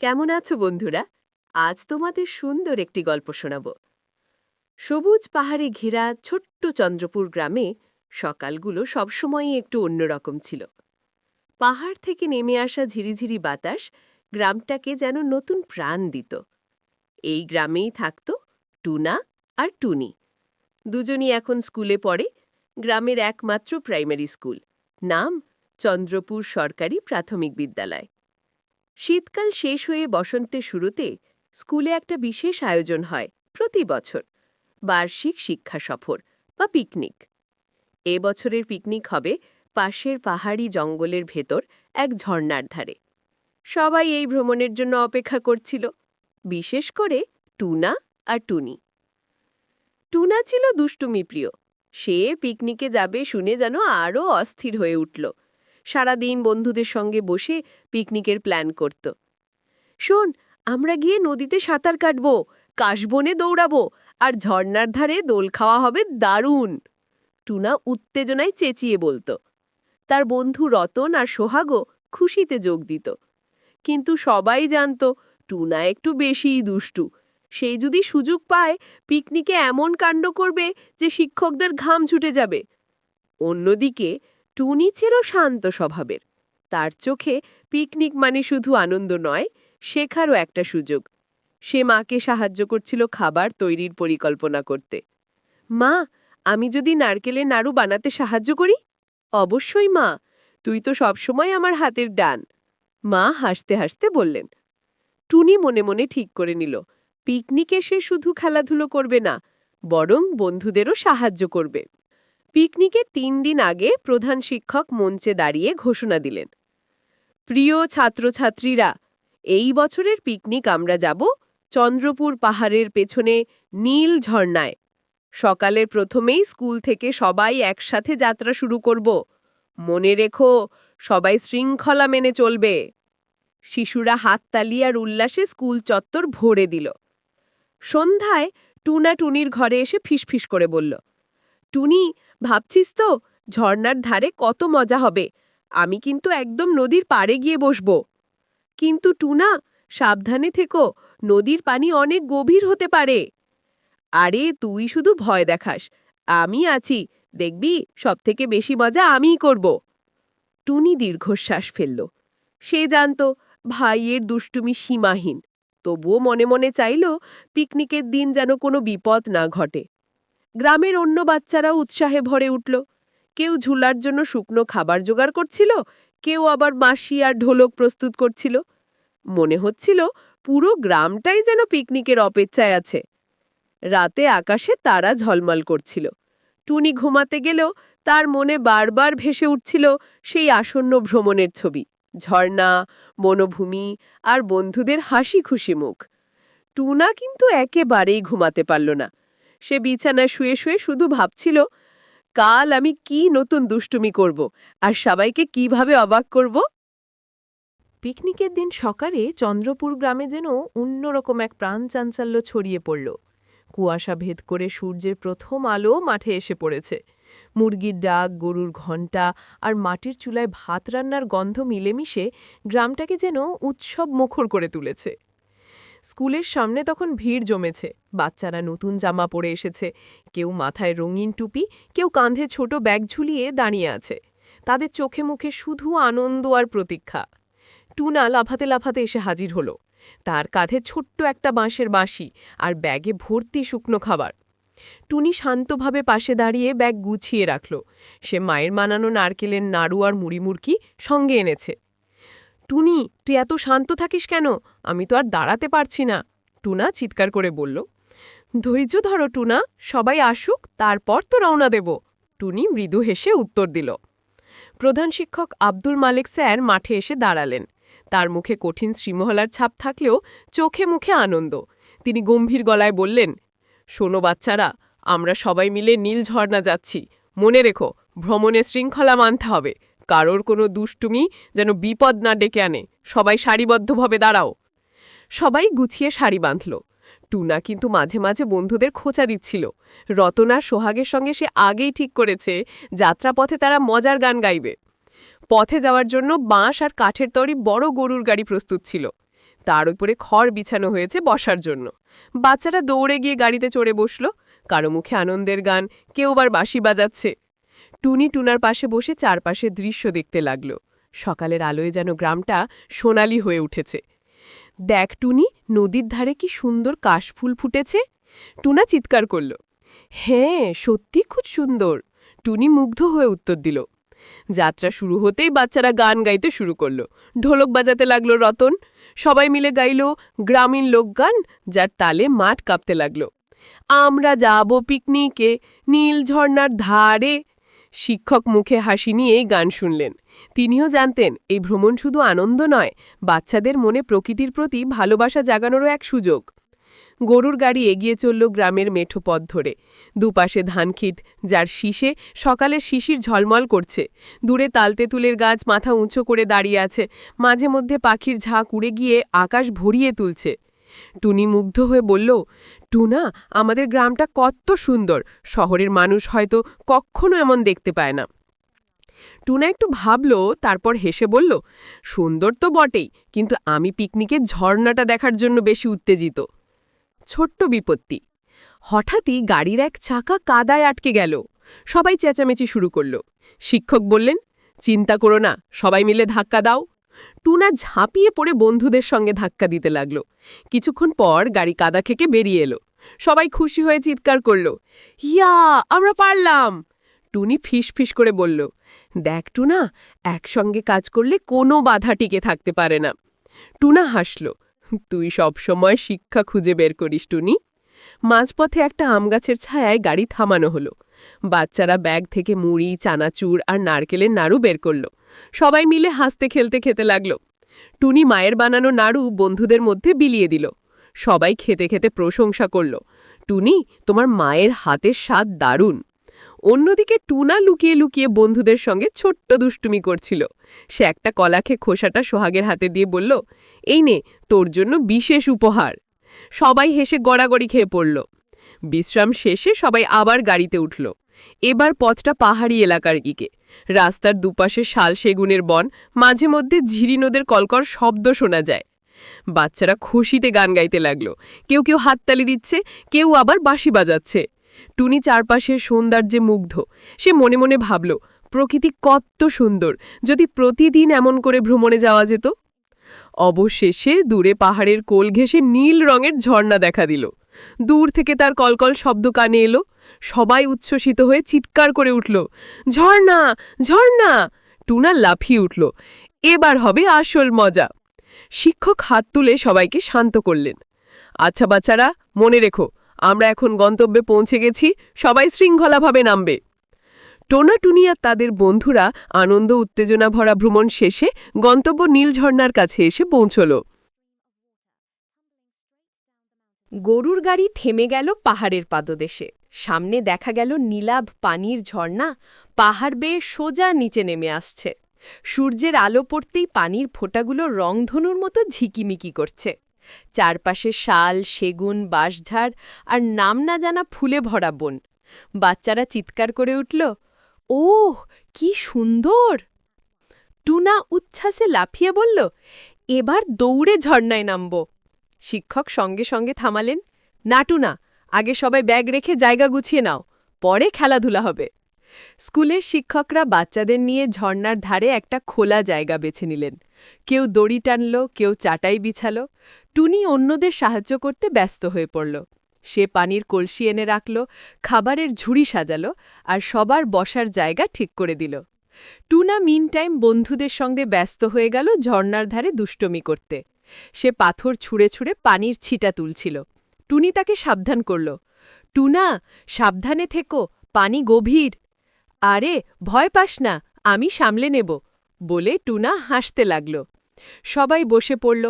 কেমন আছো বন্ধুরা? আজ তোমাদের সুন্দর একটি গল্প শোনাব। সবুজ পাহাড়ে ঘেরা ছোট্ট চন্দ্রপুর গ্রামে সকালগুলো সবসময়ই একটু অন্যরকম ছিল। পাহাড় থেকে নেমে আসা ঝিরিঝিরি বাতাস গ্রামটাকে যেন নতুন প্রাণ দিত। এই গ্রামেই থাকত টুনা আর টুনি। দুজনই এখন স্কুলে পড়ে, গ্রামের একমাত্র প্রাইমারি স্কুল, নাম চন্দ্রপুর সরকারি প্রাথমিক বিদ্যালয়। শীতকাল শেষ হয়ে বসন্তের শুরুতে স্কুলে একটা বিশেষ আয়োজন হয় প্রতি বছর, বার্ষিক শিক্ষা সফর বা পিকনিক। এ বছরের পিকনিক হবে পাশের পাহাড়ি জঙ্গলের ভেতর এক ঝর্ণার ধারে। সবাই এই ভ্রমণের জন্য অপেক্ষা করছিল, বিশেষ করে টুনা আর টুনি। টুনা ছিল দুষ্টুমি প্রিয়। সে পিকনিকে যাবে শুনে যেন আরও অস্থির হয়ে উঠল। সারাদিন বন্ধুদের সঙ্গে বসে পিকনিকের প্ল্যান করত। শোন, আমরা গিয়ে নদীতে সাঁতার কাটব, কাশবনে দৌড়াবো, আর ঝর্ণার ধারে দোল খাওয়া হবে দারুণ। টুনা উত্তেজনায় চেঁচিয়ে বলত। তার বন্ধু রতন আর সোহাগও খুশিতে যোগ দিত। কিন্তু সবাই জানত টুনা একটু বেশিই দুষ্টু। সেই যদি সুযোগ পায়, পিকনিকে এমন কাণ্ড করবে যে শিক্ষকদের ঘাম ছুটে যাবে। অন্যদিকে টুনি ছিল শান্ত স্বভাবের। তার চোখে পিকনিক মানে শুধু আনন্দ নয়, শেখারও একটা সুযোগ। সে মাকে সাহায্য করছিল খাবার তৈরির পরিকল্পনা করতে। মা, আমি যদি নারকেলের নাড়ু বানাতে সাহায্য করি? অবশ্যই মা, তুই তো সবসময় আমার হাতের ডান, মা হাসতে হাসতে বললেন। টুনি মনে মনে ঠিক করে নিল, পিকনিকে সে শুধু খেলাধুলো করবে না, বরং বন্ধুদেরও সাহায্য করবে। পিকনিকের ৩ দিন আগে প্রধান শিক্ষক মঞ্চে দাঁড়িয়ে ঘোষণা দিলেন, প্রিয় ছাত্রছাত্রীরা, এই বছরের পিকনিক আমরা যাব চন্দ্রপুর পাহাড়ের পেছনে নীল ঝর্ণায়। সকালের প্রথমেই স্কুল থেকে সবাই একসাথে যাত্রা শুরু করব। মনে রেখো, সবাই শৃঙ্খলা মেনে চলবে। শিশুরা হাততালি আর উল্লাসে স্কুল চত্বর ভরে দিল। সন্ধ্যায় টুনা টুনির ঘরে এসে ফিসফিস করে বলল, টুনি, ভাবছিস তো ঝর্ণার ধারে কত মজা হবে? আমি কিন্তু একদম নদীর পাড়ে গিয়ে বসব। কিন্তু টুনা, সাবধানে থেকো, নদীর পানি অনেক গভীর হতে পারে। আরে তুই শুধু ভয় দেখাস, আমি আছি, দেখবি সবথেকে বেশি মজা আমিই করব। টুনি দীর্ঘশ্বাস ফেলল। সে জানত ভাইয়ের দুষ্টুমি সীমাহীন, তবুও মনে মনে চাইল পিকনিকের দিন যেন কোনো বিপদ না ঘটে। গ্রামের অন্য বাচ্চারাও উৎসাহে ভরে উঠল। কেউ ঝুলার জন্য শুকনো খাবার জোগাড় করছিল, কেউ আবার বাঁশি আর ঢোলক প্রস্তুত করছিল। মনে হচ্ছিল পুরো গ্রামটাই যেন পিকনিকের অপেক্ষায় আছে। রাতে আকাশে তারা ঝলমল করছিল। টুনি ঘুমাতে গেলেও তার মনে বারবার ভেসে উঠছিল সেই আসন্ন ভ্রমণের ছবি, ঝর্ণা, বনভূমি আর বন্ধুদের হাসি খুশি মুখ। টুনা কিন্তু একেবারেই ঘুমাতে পারল না। সে বিছানায় শুয়ে শুয়ে শুধু ভাবছিল, কাল আমি কি নতুন দুষ্টুমি করব আর সবাইকে কিভাবে অবাক করব। পিকনিকের দিন সকালে চন্দ্রপুর গ্রামে যেন অন্যরকম এক প্রাণচাঞ্চল্য ছড়িয়ে পড়ল। কুয়াশা ভেদ করে সূর্যের প্রথম আলো মাঠে এসে পড়েছে। মুরগির ডাক, গরুর ঘণ্টা আর মাটির চুলায় ভাত রান্নার গন্ধ মিলেমিশে গ্রামটাকে যেন উৎসব মুখর করে তুলেছে। স্কুলের সামনে তখন ভিড় জমেছে। বাচ্চারা নতুন জামা পরে এসেছে, কেউ মাথায় রঙিন টুপি, কেউ কাঁধে ছোট ব্যাগ ঝুলিয়ে দাঁড়িয়ে আছে। তাদের চোখে মুখে শুধু আনন্দ আর প্রতীক্ষা। টুনা লাফাতে লাফাতে এসে হাজির হলো। তার কাঁধে ছোট্ট একটা বাঁশের বাঁশি আর ব্যাগে ভর্তি শুকনো খাবার। টুনি শান্তভাবে পাশে দাঁড়িয়ে ব্যাগ গুছিয়ে রাখল। সে মায়ের বানানো নারকেলের নাড়ু আর মুড়িমুড়কি সঙ্গে এনেছে। টুনি, তুই এত শান্ত থাকিস কেন? আমি তো আর দাঁড়াতে পারছি না, টুনা চিৎকার করে বলল। ধৈর্য ধরো টুনা, সবাই আসুক, তারপর তো রওনা দেব, টুনি মৃদু হেসে উত্তর দিল। প্রধান শিক্ষক আব্দুল মালেক স্যার মাঠে এসে দাঁড়ালেন। তার মুখে কঠিন শ্রীমহলার ছাপ থাকলেও চোখে মুখে আনন্দ। তিনি গম্ভীর গলায় বললেন, শোনো বাচ্চারা, আমরা সবাই মিলে নীল ঝর্ণা যাচ্ছি। মনে রেখো, ভ্রমণে শৃঙ্খলা মানতে হবে। কারোর কোনো দুষ্টুমি যেন বিপদ না ডেকে আনে। সবাই সারিবদ্ধভাবে দাঁড়াও। সবাই গুছিয়ে সারি বাঁধল। টুনা কিন্তু মাঝে মাঝে বন্ধুদের খোঁচা দিচ্ছিল। রতনার সোহাগের সঙ্গে সে আগেই ঠিক করেছে যাত্রাপথে তারা মজার গান গাইবে। পথে যাওয়ার জন্য বাঁশ আর কাঠের তৈরি বড় গরুর গাড়ি প্রস্তুত ছিল। তার উপরে খড় বিছানো হয়েছে বসার জন্য। বাচ্চারা দৌড়ে গিয়ে গাড়িতে চড়ে বসল, কারো মুখে আনন্দের গান, কেউ আবার বাঁশি বাজাচ্ছে। টুনি টুনার পাশে বসে চারপাশের দৃশ্য দেখতে লাগল। সকালের আলোয় যেন গ্রামটা সোনালি হয়ে উঠেছে। দেখ টুনি, নদীর ধারে কি সুন্দর কাশফুল ফুটেছে। টুনা চিৎকার করল। হ্যাঁ, সত্যি খুব সুন্দর, টুনি মুগ্ধ হয়ে উত্তর দিল। যাত্রা শুরু হতেই বাচ্চারা গান গাইতে শুরু করল। ঢোলক বাজাতে লাগল রতন। সবাই মিলে গাইল গ্রামীণ লোকগান, যার তালে মাঠ কাঁপতে লাগল। আমরা যাব পিকনিকে নীল ঝর্ণার ধারে। শিক্ষক মুখে হাসি নিয়ে গান শুনলেন। তিনিও জানতেন এই ভ্রমণ শুধু আনন্দ নয়, বাচ্চাদের মনে প্রকৃতির প্রতি ভালোবাসা জাগানোরও এক সুযোগ। গরুর গাড়ি এগিয়ে চলল গ্রামের মেঠো পথ ধরে। দুপাশে ধানক্ষেত, যার শীষে সকালের শিশির ঝলমল করছে। দূরে তালতেঁতুলের গাছ মাথা উঁচু করে দাঁড়িয়ে আছে, মাঝে মধ্যে পাখির ঝাঁক উড়ে গিয়ে আকাশ ভরিয়ে তুলছে। টুনি মুগ্ধ হয়ে বলল, টুনা, আমাদের গ্রামটা কত সুন্দর, শহরের মানুষ হয়তো কখনো এমন দেখতে পায় না। টুনা একটু ভাবল, তারপর হেসে বলল, সুন্দর তো বটেই, কিন্তু আমি পিকনিকের ঝর্ণাটা দেখার জন্য বেশি উত্তেজিত। ছোট্ট বিপত্তি। হঠাৎই গাড়ির এক চাকা কাদায় আটকে গেল। সবাই চেঁচামেচি শুরু করল। শিক্ষক বললেন, চিন্তা করো না, সবাই মিলে ধাক্কা দাও। টুনা ঝাঁপিয়ে পড়ে বন্ধুদের সঙ্গে ধাক্কা দিতে লাগল। কিছুক্ষণ পর গাড়ি কাদা থেকে বেরিয়ে এলো। সবাই খুশি হয়ে চিৎকার করল, ইয়া, আমরা পারলাম। টুনি ফিস ফিস করে বলল, দেখ টুনা, একসঙ্গে কাজ করলে কোনো বাধা টিকে থাকতে পারে না। টুনা হাসল, তুই সবসময় শিক্ষা খুঁজে বের করিস টুনি। মাঝপথে একটা আমগাছের ছায়ায় গাড়ি থামানো হলো। বাচ্চারা ব্যাগ থেকে মুড়ি, চানাচুর আর নারকেলের নাড়ু বের করল। সবাই মিলে হাসতে খেলতে খেতে লাগল। টুনি মায়ের বানানো নাড়ু বন্ধুদের মধ্যে বিলিয়ে দিল। সবাই খেতে খেতে প্রশংসা করল, টুনি, তোমার মায়ের হাতের স্বাদ দারুণ। অন্যদিকে টুনা লুকিয়ে লুকিয়ে বন্ধুদের সঙ্গে ছোট্ট দুষ্টুমি করছিল। সে একটা কলা খেয়ে খোসাটা সোহাগের হাতে দিয়ে বলল, এই নে, তোর জন্য বিশেষ উপহার। সবাই হেসে গড়াগড়ি খেয়ে পড়ল। বিশ্রাম শেষে সবাই আবার গাড়িতে উঠল। এবার পথটা পাহাড়ি এলাকার দিকে। রাস্তার দুপাশে শাল সেগুনের বন, মাঝে মধ্যে ঝিরি নদের কলকর শব্দ শোনা যায়। বাচ্চারা খুশিতে গান গাইতে লাগল। কেউ কেউ হাততালি দিচ্ছে, কেউ আবার বাঁশি বাজাচ্ছে। টুনি চারপাশের সৌন্দর্যে মুগ্ধ। সে মনে মনে ভাবল, প্রকৃতি কত সুন্দর, যদি প্রতিদিন এমন করে ভ্রমণে যাওয়া যেত। অবশেষে দূরে পাহাড়ের কোল ঘেঁষে নীল রঙের ঝর্ণা দেখা দিল। দূর থেকে তার কলকল শব্দ কানে এলো। সবাই উচ্ছ্বসিত হয়ে চিৎকার করে উঠল, ঝর্ণা, ঝর্ণা! টুনা লাফিয়ে উঠল, এবার হবে আসল মজা। শিক্ষক হাত তুলে সবাইকে শান্ত করলেন। আচ্ছা বাচ্চারা, মনে রেখো, আমরা এখন গন্তব্যে পৌঁছে গেছি, সবাই শৃঙ্খলাভাবে নামবে। টোনা টুনি আর তাদের বন্ধুরা আনন্দ উত্তেজনা ভরা ভ্রমণ শেষে গন্তব্য নীল ঝর্ণার কাছে এসে পৌঁছল। গরুর গাড়ি থেমে গেল পাহাড়ের পাদদেশে। সামনে দেখা গেল নীলাভ পানির ঝর্ণা, পাহাড় বেয়ে সোজা নিচে নেমে আসছে। সূর্যের আলো পড়তেই পানির ফোঁটাগুলো রংধনুর মতো ঝিকিমিকি করছে। চারপাশে শাল, সেগুন, বাঁশঝাড় আর নাম না জানা ফুলে ভরা বন। বাচ্চারা চিৎকার করে উঠল, ওহ, কি সুন্দর! টুনা উচ্ছ্বাসে লাফিয়ে বলল, এবার দৌড়ে ঝর্ণায় নামব। শিক্ষক সঙ্গে সঙ্গে থামালেন, না টুনা, আগে সবাই ব্যাগ রেখে জায়গা গুছিয়ে নাও, পরে খেলাধুলা হবে। স্কুলের শিক্ষকরা বাচ্চাদের নিয়ে ঝর্ণার ধারে একটা খোলা জায়গা বেছে নিলেন। কেউ দড়ি টানল, কেউ চাটাই বিছাল। টুনি অন্যদের সাহায্য করতে ব্যস্ত হয়ে পড়ল। সে পানির কলসি এনে রাখল, খাবারের ঝুড়ি সাজালো আর সবার বসার জায়গা ঠিক করে দিল। টুনা মিনটাইম বন্ধুদের সঙ্গে ব্যস্ত হয়ে গেল ঝর্ণার ধারে দুষ্টমি করতে। সে পাথর ছুঁড়ে ছুঁড়ে পানির ছিটা তুলছিল। টুনি তাকে সাবধান করল, টুনা, সাবধানে থেকো, পানি গভীর। আরে ভয় পাস না, আমি সামলে নেব, বলে টুনা হাসতে লাগল। সবাই বসে পড়ল।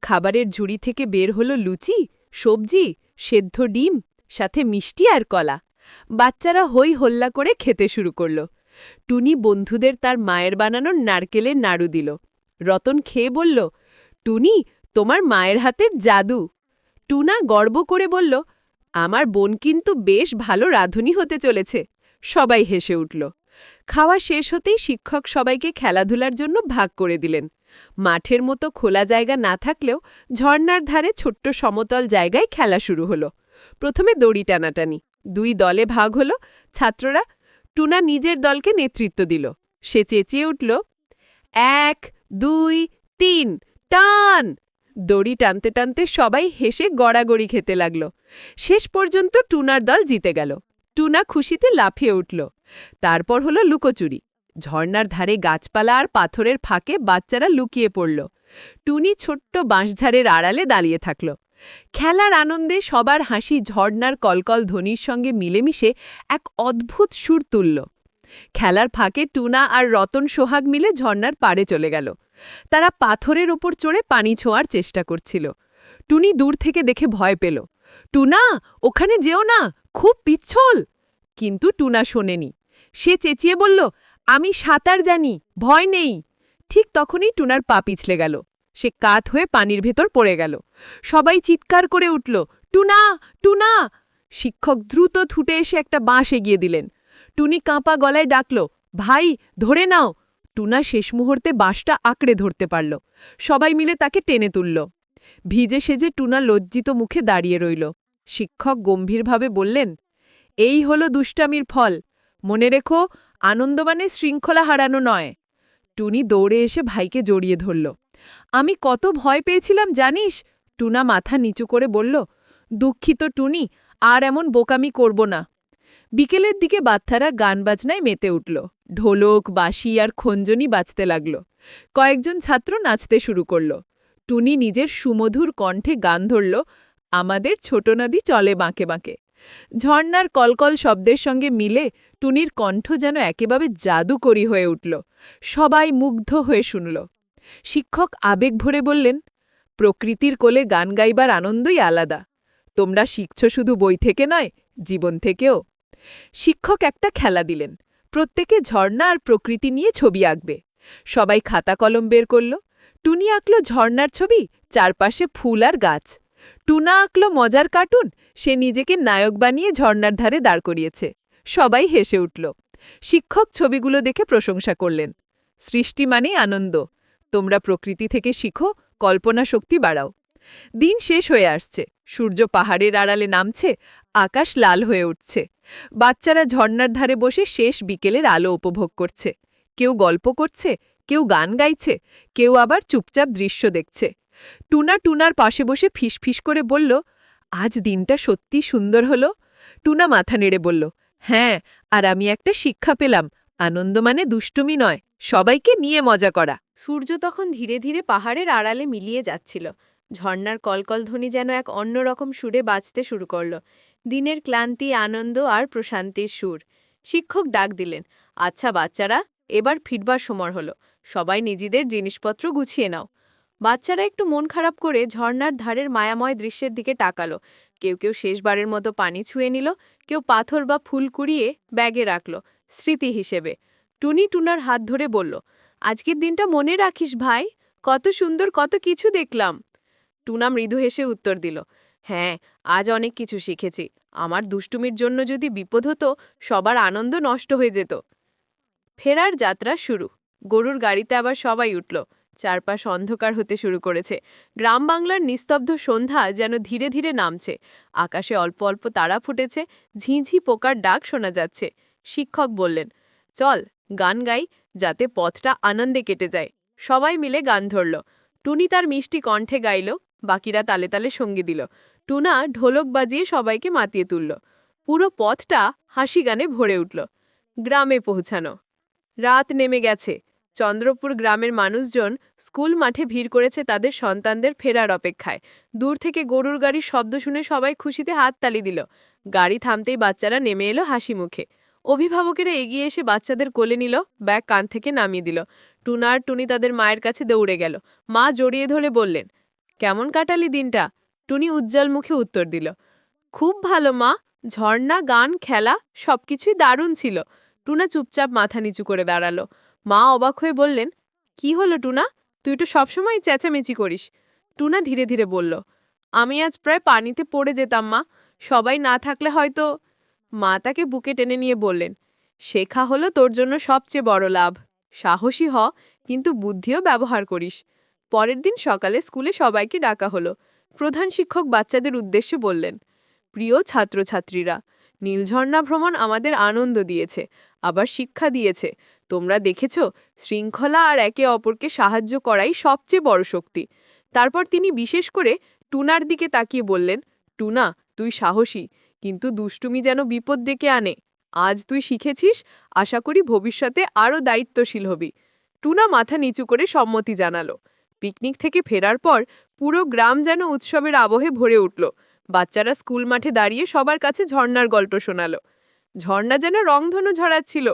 খাবারের ঝুড়ি থেকে বের হলো লুচি, সবজি, সেদ্ধ ডিম, সাথে মিষ্টি আর কলা। বাচ্চারা হই হল্লা করে খেতে শুরু করল। টুনি বন্ধুদের তার মায়ের বানানো নারকেলের নাড়ু দিল। রতন খেয়ে বলল, টুনি, তোমার মায়ের হাতের জাদু। টুনা গর্ব করে বলল, আমার বোন কিন্তু বেশ ভালো রাঁধুনি হতে চলেছে। সবাই হেসে উঠল। খাওয়া শেষ হতেই শিক্ষক সবাইকে খেলাধুলার জন্য ভাগ করে দিলেন। মাঠের মতো খোলা জায়গা না থাকলেও ঝর্ণার ধারে ছোট্ট সমতল জায়গায় খেলা শুরু হলো। প্রথমে দড়ি টানাটানি, 2 দলে ভাগ হলো। ছাত্ররা, টুনা নিজের দলকে নেতৃত্ব দিল। সে চেঁচিয়ে উঠল, 1, 2, 3, টান! দড়ি টানতে টানতে সবাই হেসে গড়াগড়ি খেতে লাগল। শেষ পর্যন্ত টুনার দল জিতে গেল। টুনা খুশিতে লাফিয়ে উঠল। তারপর হলো লুকোচুরি। ঝর্ণার ধারে গাছপালা আর পাথরের ফাঁকে বাচ্চারা লুকিয়ে পড়ল। টুনি ছোট্ট বাঁশঝাড়ের আড়ালে দাঁড়িয়ে থাকল। খেলার আনন্দে সবার হাসি ঝর্ণার কলকল ধ্বনির সঙ্গে মিলেমিশে এক অদ্ভুত সুর তুলল। খেলার ফাঁকে টুনা আর রতন সোহাগ মিলে ঝর্ণার পাড়ে চলে গেল। তারা পাথরের ওপর চড়ে পানি ছোঁয়ার চেষ্টা করছিল। টুনি দূর থেকে দেখে ভয় পেল। টুনা, ওখানে যেও না, খুব পিচ্ছল। কিন্তু টুনা শোনেনি। সে চেঁচিয়ে বলল, আমি সাঁতার জানি, ভয় নেই। ঠিক তখনই টুনার পা পিছলে গেল। সে কাত হয়ে পানির ভেতর পড়ে গেল। সবাই চিৎকার করে উঠল, টুনা, টুনা! শিক্ষক দ্রুত ছুটে এসে একটা বাঁশ এগিয়ে দিলেন। টুনি কাঁপা গলায় ডাকল, ভাই, ধরে নাও। টুনা শেষ মুহূর্তে বাঁশটা আঁকড়ে ধরতে পারল। সবাই মিলে তাকে টেনে তুলল। ভিজে সেজে টুনা লজ্জিত মুখে দাঁড়িয়ে রইল। শিক্ষক গম্ভীরভাবে বললেন, এই হলো দুষ্টামির ফল। মনে রেখো, আনন্দ মানে শৃঙ্খলা হারানো নয়। টুনি দৌড়ে এসে ভাইকে জড়িয়ে ধরল। আমি কত ভয় পেয়েছিলাম জানিস? টুনা মাথা নিচু করে বলল, দুঃখিত টুনি, আর এমন বোকামি করব না। বিকেলের দিকে বাচ্চারা গান বাজনায় মেতে উঠল। ঢোলক, বাঁশি আর খঞ্জনি বাজতে লাগল। কয়েকজন ছাত্র নাচতে শুরু করল। টুনি নিজের সুমধুর কণ্ঠে গান ধরল, আমাদের ছোট নদী চলে বাঁকে বাঁকে। ঝর্ণার কলকল শব্দের সঙ্গে মিলে টুনির কণ্ঠ যেন একেবারে জাদুকরী হয়ে উঠল। সবাই মুগ্ধ হয়ে শুনল। শিক্ষক আবেগ ভরে বললেন, প্রকৃতির কোলে গান গাইবার আনন্দই আলাদা। তোমরা শিখছ শুধু বই থেকে নয়, জীবন থেকেও। শিক্ষক একটা খেলা দিলেন। প্রত্যেকে ঝর্ণা আর প্রকৃতি নিয়ে ছবি আঁকবে। সবাই খাতা কলম বের করল। টুনি আঁকল ঝর্ণার ছবি, চারপাশে ফুল আর গাছ। টুনা আঁকল মজার কার্টুন, সে নিজেকে নায়ক বানিয়ে ঝর্ণার ধারে দাঁড় করিয়েছে। সবাই হেসে উঠল। শিক্ষক ছবিগুলো দেখে প্রশংসা করলেন, সৃষ্টি মানেই আনন্দ। তোমরা প্রকৃতি থেকে শিখো, কল্পনা শক্তি বাড়াও। দিন শেষ হয়ে আসছে। সূর্য পাহাড়ের আড়ালে নামছে, আকাশ লাল হয়ে উঠছে। বাচ্চারা ঝর্ণার ধারে বসে শেষ বিকেলের আলো উপভোগ করছে। কেউ গল্প করছে, কেউ গান গাইছে, কেউ আবার চুপচাপ দৃশ্য দেখছে। টুনা টুনার পাশে বসে ফিসফিস করে বলল, আজ দিনটা সত্যি সুন্দর হলো। টুনা মাথা নেড়ে বলল, হ্যাঁ, আর আমি একটা শিক্ষা পেলাম, আনন্দ মানে দুষ্টুমি নয়, সবাইকে নিয়ে মজা করা। সূর্য তখন ধীরে ধীরে পাহাড়ের আড়ালে মিলিয়ে যাচ্ছিল। ঝর্ণার কলকল ধ্বনি যেন এক অন্যরকম সুরে বাজতে শুরু করল। দিনের ক্লান্তি, আনন্দ আর প্রশান্তির সুর। শিক্ষক ডাক দিলেন, আচ্ছা বাচ্চারা, এবার ফিরবার সময় হলো। সবাই নিজেদের জিনিসপত্র গুছিয়ে নাও। বাচ্চারা একটু মন খারাপ করে ঝর্ণার ধারের মায়াময় দৃশ্যের দিকে তাকালো। কেউ কেউ শেষবারের মতো পানি ছুঁয়ে নিল, কেউ পাথর বা ফুল কুড়িয়ে ব্যাগে রাখল, স্মৃতি হিসেবে। টুনি টুনার হাত ধরে বলল, আজকের দিনটা মনে রাখিস ভাই, কত সুন্দর কত কিছু দেখলাম। টুনা মৃদু হেসে উত্তর দিল, হ্যাঁ, আজ অনেক কিছু শিখেছি। আমার দুষ্টুমির জন্য যদি বিপদ হতো, সবার আনন্দ নষ্ট হয়ে যেত। ফেরার যাত্রা শুরু। গরুর গাড়িতে আবার সবাই উঠল। চারপাশ অন্ধকার হতে শুরু করেছে। গ্রাম বাংলার নিস্তব্ধ সন্ধ্যা যেন ধীরে ধীরে নামছে। আকাশে অল্প অল্প তারা ফুটেছে, ঝিঁঝি পোকার ডাক শোনা যাচ্ছে। শিক্ষক বললেন, চল গান গাই, যাতে পথটা আনন্দে কেটে যায়। সবাই মিলে গান ধরল। টুনি তার মিষ্টি কণ্ঠে গাইল, বাকিরা তালে তালে সঙ্গী দিল। টুনা ঢোলক বাজিয়ে সবাইকে মাতিয়ে তুলল। পুরো পথটা হাসি গানে ভরে উঠল। গ্রামে পৌঁছানো। রাত নেমে গেছে। চন্দ্রপুর গ্রামের মানুষজন স্কুল মাঠে ভিড় করেছে তাদের সন্তানদের ফেরার অপেক্ষায়। দূর থেকে গরুর গাড়ির শব্দ শুনে সবাই খুশিতে হাততালি দিল। গাড়ি থামতেই বাচ্চারা নেমে এলো হাসি মুখে। অভিভাবকেরা এগিয়ে এসে বাচ্চাদের কোলে নিল, ব্যাগ কান থেকে নামিয়ে দিল। টুনা আর টুনি তাদের মায়ের কাছে দৌড়ে গেল। মা জড়িয়ে ধরে বললেন, কেমন কাটালি দিনটা? টুনি উজ্জ্বল মুখে উত্তর দিল, খুব ভালো মা, ঝর্ণা, গান, খেলা সবকিছুই দারুণ ছিল। টুনা চুপচাপ মাথা নিচু করে দাঁড়ালো। মা অবাক হয়ে বললেন, কি হলো টুনা, তুই তো সবসময় চেঁচামেচি করিস। টুনা ধীরে ধীরে বলল, আমি আজ প্রায় পানিতে পড়ে যেতাম মা, সবাই না থাকলে হয়তো। মা তাকে বুকে টেনে নিয়ে বললেন, শেখা হলো তোর জন্য সবচেয়ে বড় লাভ। সাহসী হ, কিন্তু বুদ্ধিও ব্যবহার করিস। পরের দিন সকালে স্কুলে সবাইকে ডাকা হলো। প্রধান শিক্ষক বাচ্চাদের উদ্দেশ্যে বললেন, প্রিয় ছাত্রছাত্রীরা, নীলঝর্ণা ভ্রমণ আমাদের আনন্দ দিয়েছে, আবার শিক্ষা দিয়েছে। তোমরা দেখেছ, শৃঙ্খলা আর একে অপরকে সাহায্য করাই সবচেয়ে বড় শক্তি। তারপর তিনি বিশেষ করে টুনার দিকে তাকিয়ে বললেন, টুনা, তুই সাহসী, কিন্তু দুষ্টুমি যেন বিপদ ডেকে আনে। আজ তুই শিখেছিস, আশা করি ভবিষ্যতে আরও দায়িত্বশীল হবি। টুনা মাথা নিচু করে সম্মতি জানালো। পিকনিক থেকে ফেরার পর পুরো গ্রাম যেন উৎসবের আবহে ভরে উঠল। বাচ্চারা স্কুল মাঠে দাঁড়িয়ে সবার কাছে ঝর্ণার গল্প শোনালো। ঝর্ণা যেন রংধনু ঝরাচ্ছিল।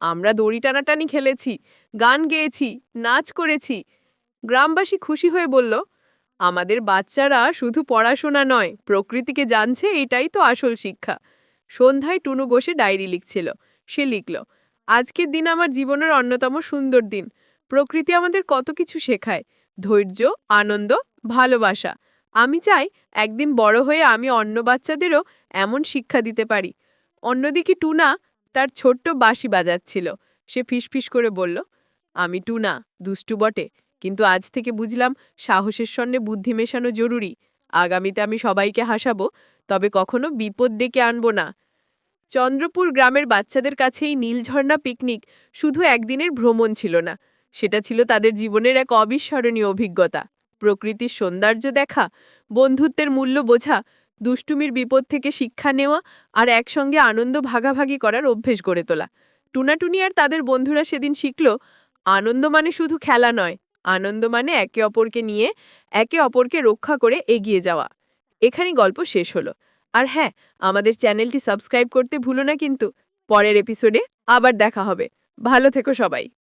আমরা দড়ি টানাটানি খেলেছি, গান গেয়েছি, নাচ করেছি। গ্রামবাসী খুশি হয়ে বলল, আমাদের বাচ্চারা শুধু পড়াশোনা নয়, প্রকৃতিকে জানছে, এটাই তো আসল শিক্ষা। সন্ধ্যায় টুনু বসে ডায়েরি লিখছিল। সে লিখল, আজকের দিন আমার জীবনের অন্যতম সুন্দর দিন। প্রকৃতি আমাদের কত কিছু শেখায়, ধৈর্য, আনন্দ, ভালোবাসা। আমি চাই একদিন বড় হয়ে আমি অন্য বাচ্চাদেরও এমন শিক্ষা দিতে পারি। অন্যদিকে টুনা তার ছোট্ট বাঁশি বাজাচ্ছিল। সে ফিসফিস করে বলল, আমি টুনা, দুষ্টু বটে, কিন্তু আজ থেকে বুঝলাম সাহসের সঙ্গে বুদ্ধি মেশানো জরুরি। আগামীতে আমি সবাইকে হাসাবো, তবে কখনো বিপদ ডেকে আনবো না। চন্দ্রপুর গ্রামের বাচ্চাদের কাছে এই নীলঝর্ণা পিকনিক শুধু একদিনের ভ্রমণ ছিল না, সেটা ছিল তাদের জীবনের এক অবিস্মরণীয় অভিজ্ঞতা। প্রকৃতির সৌন্দর্য দেখা, বন্ধুত্বের মূল্য বোঝা, দুষ্টুমির বিপদ থেকে শিক্ষা নেওয়া আর একসঙ্গে আনন্দ ভাগাভাগি করার অভ্যেস গড়ে তোলা। টুনাটুনি আর তাদের বন্ধুরা সেদিন শিখল, আনন্দ মানে শুধু খেলা নয়, আনন্দ মানে একে অপরকে নিয়ে, একে অপরকে রক্ষা করে এগিয়ে যাওয়া। এখানেই গল্প শেষ হলো। আর হ্যাঁ, আমাদের চ্যানেলটি সাবস্ক্রাইব করতে ভুলো না কিন্তু। পরের এপিসোডে আবার দেখা হবে। ভালো থেকো সবাই।